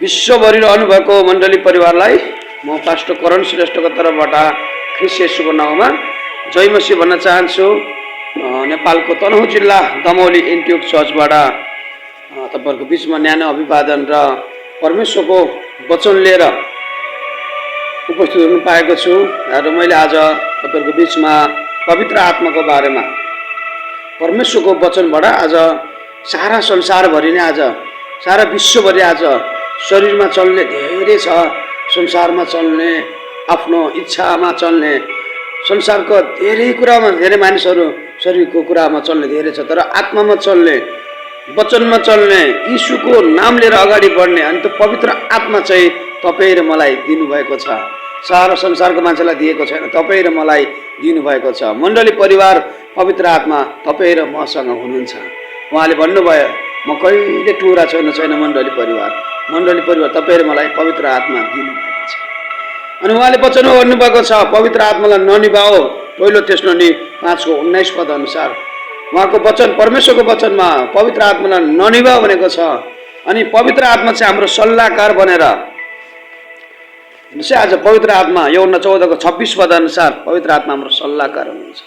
विश्वभरि रहनुभएको मण्डली परिवारलाई म पास्टर करण श्रेष्ठको तर्फबाट ख्रीष्ट येशूको नाउँमा जय मसीह भन्न चाहन्छु। नेपालको तनहुँ जिल्ला दमौली एन्टियोक चर्चबाट तपाईहरुको बीचमा न्यानो अभिवादन र परमेश्वरको वचन लिएर उपस्थित हुनु पाएको छु। र मैले आज तपाईहरुको बीचमा पवित्र आत्माको बारेमा परमेश्वरको वचनबाट आज सारा संसारभरि नै आज सारा विश्वभरि आज शरीरमा चल्ने धेरै छ, संसारमा चल्ने, आफ्नो इच्छामा चल्ने, संसारको धेरै कुरामा धेरै मानिसहरू शरीरको कुरामा चल्ने धेरै छ, तर आत्मामा चल्ने, वचनमा चल्ने, यीशुको नाम लिएर अगाडि बढ्ने अनि त्यो पवित्र आत्मा चाहिँ तपाईँ र मलाई दिनुभएको छ। सारा संसारको मान्छेलाई दिएको छैन, तपाईँ र मलाई दिनुभएको छ। मण्डली परिवार पवित्र आत्मा तपाईँ र मसँग हुनुहुन्छ। उहाँले भन्नुभयो म कहिले टुरा छैन मण्डली परिवार तपाईँ र मलाई पवित्र आत्मा दिनुभएको छ। अनि उहाँले वचन गर्नुभएको छ पवित्र आत्मालाई ननिभाओ। पहिलो तेस्सलोनी 5:19 अनुसार उहाँको वचन परमेश्वरको वचनमा पवित्र आत्मालाई ननिभाओ भनेको छ। अनि पवित्र आत्मा चाहिँ हाम्रो सल्लाहकार बनेर आज पवित्र आत्मा यूहन्ना 14:26 अनुसार पवित्र आत्मा हाम्रो सल्लाहकार हुनुहुन्छ।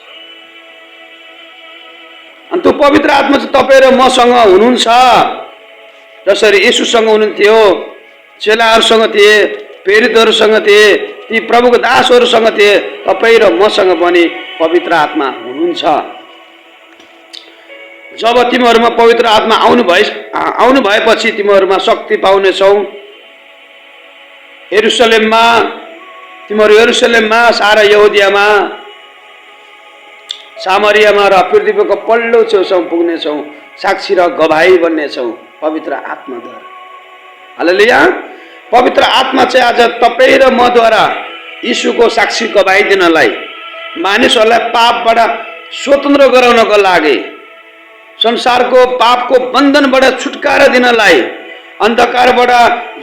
अनि त्यो पवित्र आत्मा चाहिँ तपाईँ र मसँग हुनुहुन्छ। जसरी येशूसँग हुनुहुन्थ्यो, चेलाहरूसँग थिए, प्रेरितहरूसँग थिए, ती प्रभुको दासहरूसँग थिए, तपाईँ र मसँग पनि पवित्र आत्मा हुनुहुन्छ। जब तिमीहरूमा पवित्र आत्मा आउनु भएपछि तिमीहरूमा शक्ति पाउनेछौ। यरुसलेममा सारा यहुदियामा, सामरियामा र पृथ्वीको पल्लो छेउसम्म पुग्नेछौ, साक्षी र गवाही बन्नेछौ पवित्र आत्माद्वारा। हालेलुया। पवित्र आत्मा चाहिँ आज तपाईँ र मद्वारा यीशुको साक्षी गवाही दिनलाई, मानिसहरूलाई पापबाट स्वतन्त्र गराउनको लागि, संसारको पापको बन्धनबाट छुटकारा दिनलाई, अन्धकारबाट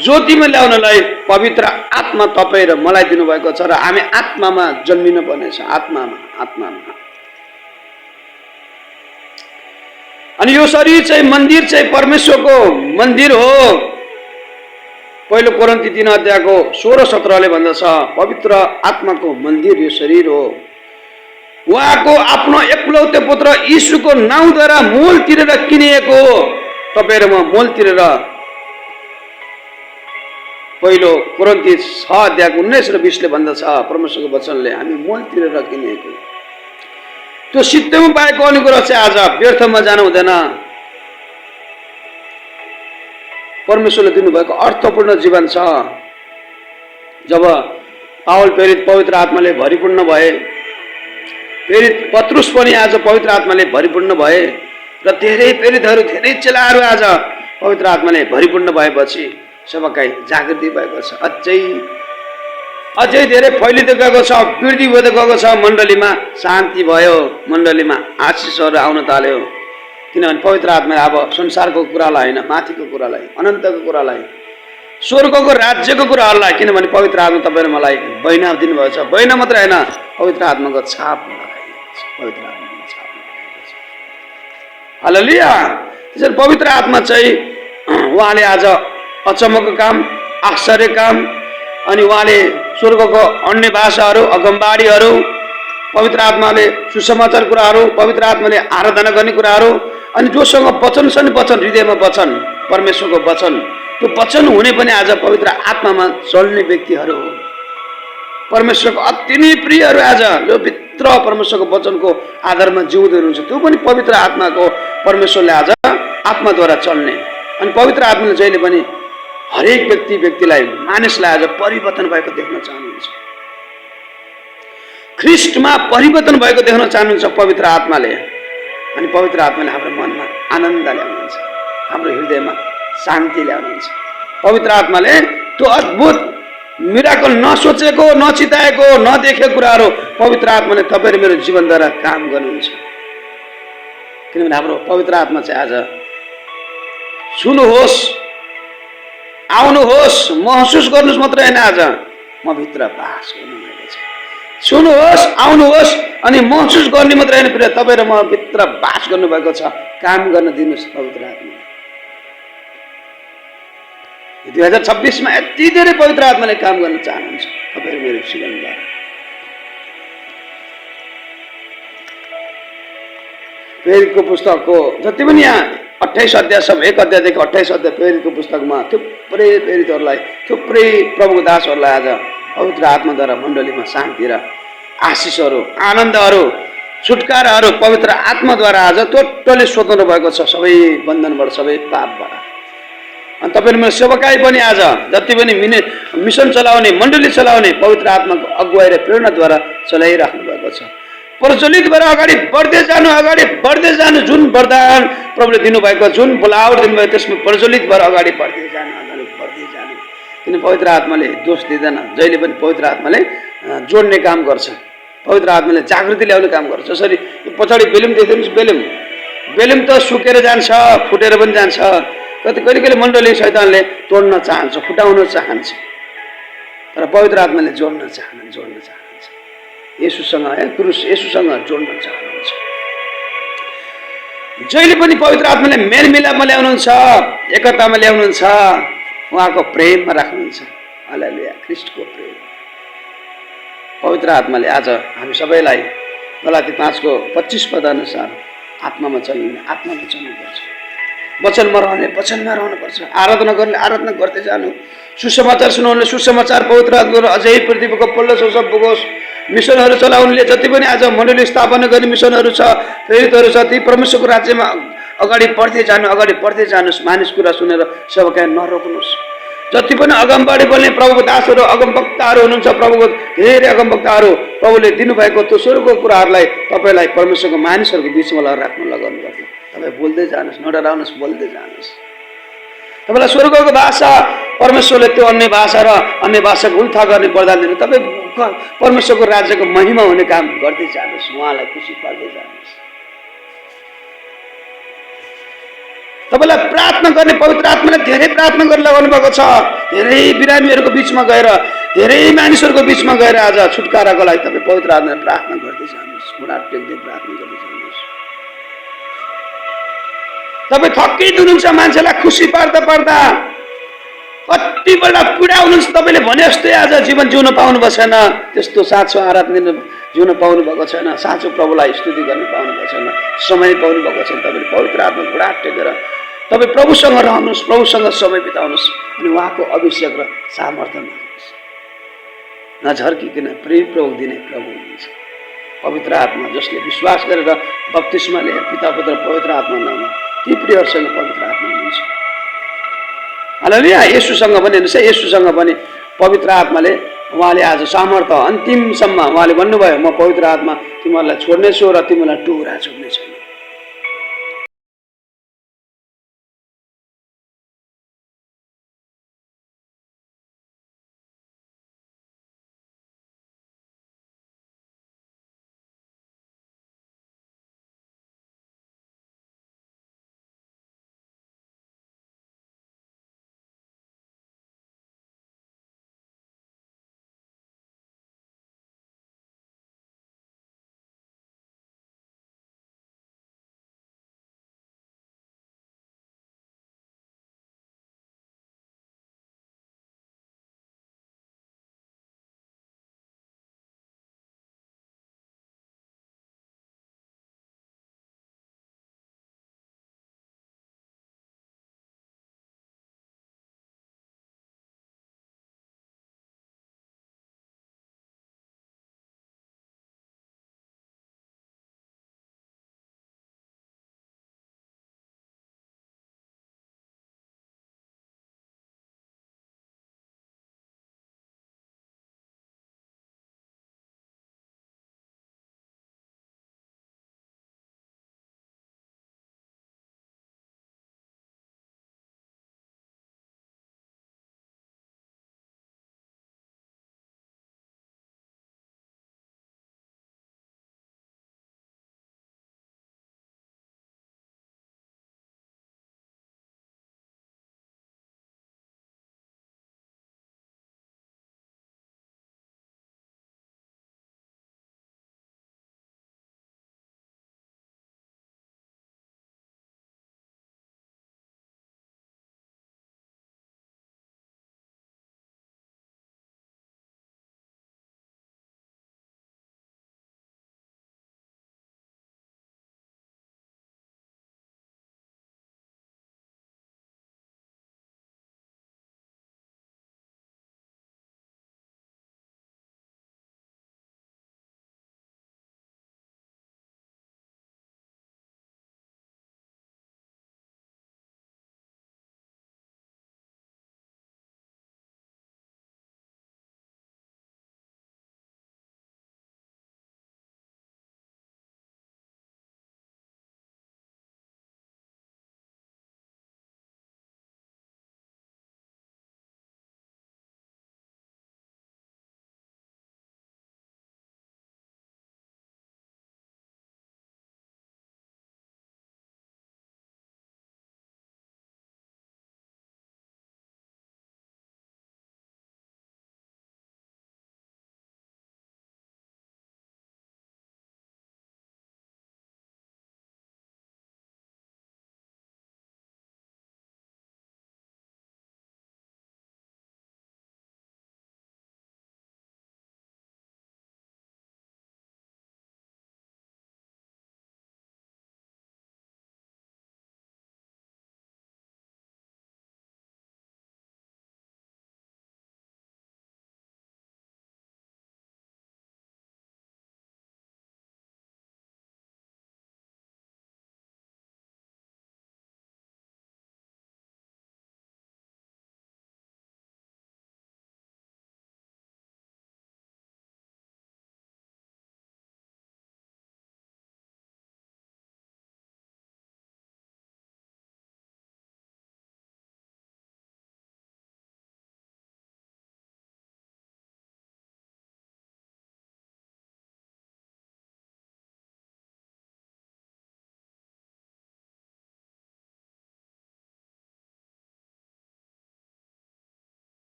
ज्योतिमा ल्याउनलाई पवित्र आत्मा तपाईँ र मलाई दिनुभएको छ। र हामी आत्मामा जन्मिनु पर्नेछ, आत्मामा। अनि यो शरीर चाहिँ मन्दिर चाहिँ परमेश्वरको मन्दिर हो। पहिलो कोरिन्थी 3:16-17 भन्दछ पवित्र आत्माको मन्दिर यो शरीर हो। उहाँको आफ्नो एकलौते पुत्र यीशुको नाउँद्वारा मोल तिरेर किनिएको हो। तपाईँ र म मोल तिरेर, पहिलो कोरिन्थी 6:19-20 भन्दछ परमेश्वरको वचनले हामी मोल तिरेर किनिएको। त्यो सिद्धमा पाएको अनुग्रह चाहिँ आज व्यर्थमा जानु हुँदैन। परमेश्वरले दिनुभएको अर्थपूर्ण जीवन छ। जब पावल प्रेरित पवित्र आत्माले भरिपूर्ण भए, प्रेरित पत्रुस पनि आज पवित्र आत्माले भरिपूर्ण भए, र धेरै प्रेरितहरू, धेरै चेलाहरू आज पवित्र आत्माले भरिपूर्ण भएपछि सबैलाई जागृति भएको छ। अझै धेरै फैलिँदै गएको छ, वृद्धि हुँदै गएको छ। मण्डलीमा शान्ति भयो, मण्डलीमा आशिषहरू आउन थाल्यो। किनभने पवित्र आत्माले अब संसारको कुरालाई होइन, माथिको कुरालाई, अनन्तको कुरालाई, स्वर्गको राज्यको कुराहरूलाई, किनभने पवित्र आत्मा तपाईँ र मलाई बैना दिनुभएको छ। बैना मात्रै होइन, पवित्र आत्माको छाप लगाइएको छ। पवित्र आत्माको छाप लगाइएको छ। हालेलुया। त्यसैले पवित्र आत्मा चाहिँ उहाँले आज अचम्मको काम, आश्चर्य काम, अनि उहाँले स्वर्गको अन्य भाषाहरू, अगमबाडीहरू, पवित्र आत्माले सुसमाचार कुराहरू, पवित्र आत्माले आराधना गर्ने कुराहरू, अनि जोसँग वचन छन्, वचन हृदयमा वचन, परमेश्वरको वचन, त्यो वचन हुने पनि आज पवित्र आत्मामा चल्ने व्यक्तिहरू हो। परमेश्वरको अति नै प्रियहरू आज जो भित्र परमेश्वरको वचनको आधारमा जिउँदै हुनुहुन्छ, त्यो पनि पवित्र आत्माको परमेश्वरले आज आत्माद्वारा चल्ने। अनि पवित्र आत्माले जहिले पनि हरेक व्यक्तिलाई, मानिसलाई आज परिवर्तन भएको देख्न चाहनुहुन्छ। ख्रीष्टमा परिवर्तन भएको देख्न चाहनुहुन्छ पवित्र आत्माले। अनि पवित्र आत्माले हाम्रो मनमा आनन्द ल्याउनुहुन्छ, हाम्रो हृदयमा शान्ति ल्याउनुहुन्छ। पवित्र आत्माले त्यो अद्भुत मिराकल, नसोचेको, नचिताएको, नदेखेको कुराहरू पवित्र आत्माले तपाईँ र मेरो जीवनद्वारा काम गर्नुहुन्छ। किनभने हाम्रो पवित्र आत्मा चाहिँ आज सुन्नुहोस्, आउनुहोस्, महसुस गर्नुहोस् मात्रै होइन, आज म भित्र बास गर्नुभएको छ। सुन्नुहोस्, आउनुहोस् अनि महसुस गर्ने मात्रै होइन, प्रिय तपाईँ र म भित्र बास गर्नुभएको छ। काम गर्न दिनुहोस् पवित्र आत्मा। 2026 मा यति धेरै पवित्र आत्माले काम गर्न चाहनुहुन्छ तपाईहरु मेरो जीवनमा। प्रेरितको पुस्तकको जति पनि यहाँ 28 अध्यायसम्म 1 अध्यायदेखि 28 अध्याय प्रेरितको पुस्तकमा थुप्रै प्रेरितहरूलाई थुप्रै प्रभुको दासहरूलाई आज पवित्र आत्माद्वारा मण्डलीमा शान्ति र आशिषहरू आनन्दहरू छुटकाराहरू पवित्र आत्माद्वारा आज टोटली स्वतन्त्र भएको छ सबै बन्धनबाट सबै पापबाट। अनि तपाईहरुमा सेवकाई पनि आज जति पनि मिसन चलाउने मण्डली चलाउने पवित्र आत्माको अगुवाई र प्रेरणाद्वारा चलाइराख्नु भएको छ। प्रज्वलित भएर अगाडि बढ्दै जानु जुन वरदान प्रभुले दिनुभएको जुन बोलावट दिनुभयो त्यसमा प्रज्वलित भएर अगाडि बढ्दै जानु किन पवित्र आत्माले दोष दिँदैन। जहिले पनि पवित्र आत्माले जोड्ने काम गर्छ, पवित्र आत्माले जागृति ल्याउने काम गर्छ। जसरी पछाडि बेलुम देख्दैनस्, बेलुम त सुकेर जान्छ, फुटेर पनि जान्छ। कहिले कहिले मण्डली शैतानले तोड्न चाहन्छ, फुटाउन चाहन्छ, तर पवित्र आत्माले जोड्न चाहन्छ। येशूसँग येशूसँग जोड्न चाहनुहुन्छ। जहिले पनि पवित्र आत्माले मेलमिलापमा ल्याउनुहुन्छ, एकतामा ल्याउनुहुन्छ, उहाँको प्रेममा राख्नुहुन्छ। हालेलुया, ख्रीष्टको प्रेम। पवित्र आत्माले आज हामी सबैलाई गलाती 5:25 पद अनुसार आत्मामा चल्नुपर्छ, वचनमा रहने वचनमा रहनुपर्छ, आराधना गर्ने आराधना गर्दै जानु, सुसमाचार सुनाउनुले सुसमाचार पवित्र आत्माले अझै पृथ्वीको पल्लो सब पुगोस्। मिसनहरू चलाउनुले जति पनि आज मण्डली स्थापना गर्ने मिसनहरू छ, प्रेरितहरू छ, ती परमेश्वरको राज्यमा अगाडि बढ्दै जानुहोस्। मानिस कुरा सुनेर सेवकाई नरोक्नुहोस्। जति पनि अगमबाडी बोल्ने प्रभुको दासहरू अगमवक्ताहरू हुनुहुन्छ, प्रभुको धेरै अगमवक्ताहरू प्रभुले दिनुभएको त्यो स्वर्गको कुराहरूलाई तपाईँलाई परमेश्वरको मानिसहरूको बिचमा लगाउनु पर्छ। तपाईँ बोल्दै जानुहोस्, नडराउनुहोस्, बोल्दै जानुहोस्। तपाईँलाई स्वर्गको भाषा परमेश्वरले त्यो अन्य भाषा र अन्य भाषाको उल्था गर्ने वरदान दिनु। तपाईँ परमेश्वरको राज्यको महिमा हुने काम गर्दै जानुहोस्, उहाँलाई खुसी पार्दै जानुहोस्। तपाईँलाई प्रार्थना गर्ने पवित्र आत्माले धेरै प्रार्थना गरेर लगाउनु भएको छ। धेरै बिरामीहरूको बिचमा गएर, धेरै मानिसहरूको बिचमा गएर आज छुटकाराको लागि तपाईँ पवित्र आत्माले प्रार्थना गर्दै जानुहोस्, घुँडा टेक्दै प्रार्थना गर्दै जानुहोस्। तपाईँ थकित हुनुहुन्छ, मान्छेलाई खुसी पार्दा कति बडा पीडा हुनुहुन्छ। तपाईँले भने जस्तै आज जीवन जिउन पाउनु भएको छैन, त्यस्तो साँचो आराधना जिउन पाउनु भएको छैन, साँचो प्रभुलाई स्तुति गर्न पाउनु भएको छैन, समय पाउनु भएको छैन। तपाईँले पवित्र आत्मा घुँडा टेकेर तपाईँ प्रभुसँग रहनुहोस्, प्रभुसँग समय बिताउनुहोस् अनि उहाँको अभिषेक र सामर्थ्य माग्नुहोस्। नझर्किकन प्रभु दिने प्रभु हुनुहुन्छ। पवित्र आत्मा जसले विश्वास गरेर बप्तिस्मा लिए पिता पुत्र पवित्र आत्मा नाममा ती प्रियहरूसँग पवित्र आत्मा हुनुहुन्छ। हालेलुया। येशूसँग पनि हेर्नुहोस् है, येशूसँग पनि पवित्र आत्माले उहाँले आज सामर्थ्य अन्तिमसम्म उहाँले भन्नुभयो, म पवित्र आत्मा तिमीहरूलाई छोड्नेछु र तिमीलाई टुक्रा छोड्ने छैन।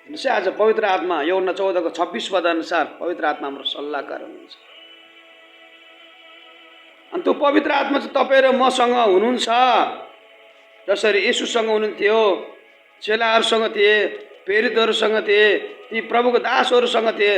हेर्नुहोस् है, आज पवित्र आत्मा यूहन्ना 14:26 पद अनुसार पवित्र आत्मा हाम्रो सल्लाहकार हुनुहुन्छ। अनि त्यो पवित्र आत्मा चाहिँ तपाईँ र मसँग हुनुहुन्छ। जसरी येशूसँग हुनुहुन्थ्यो, चेलाहरूसँग थिए, प्रेरितहरूसँग थिए, ती प्रभुको दासहरूसँग थिए।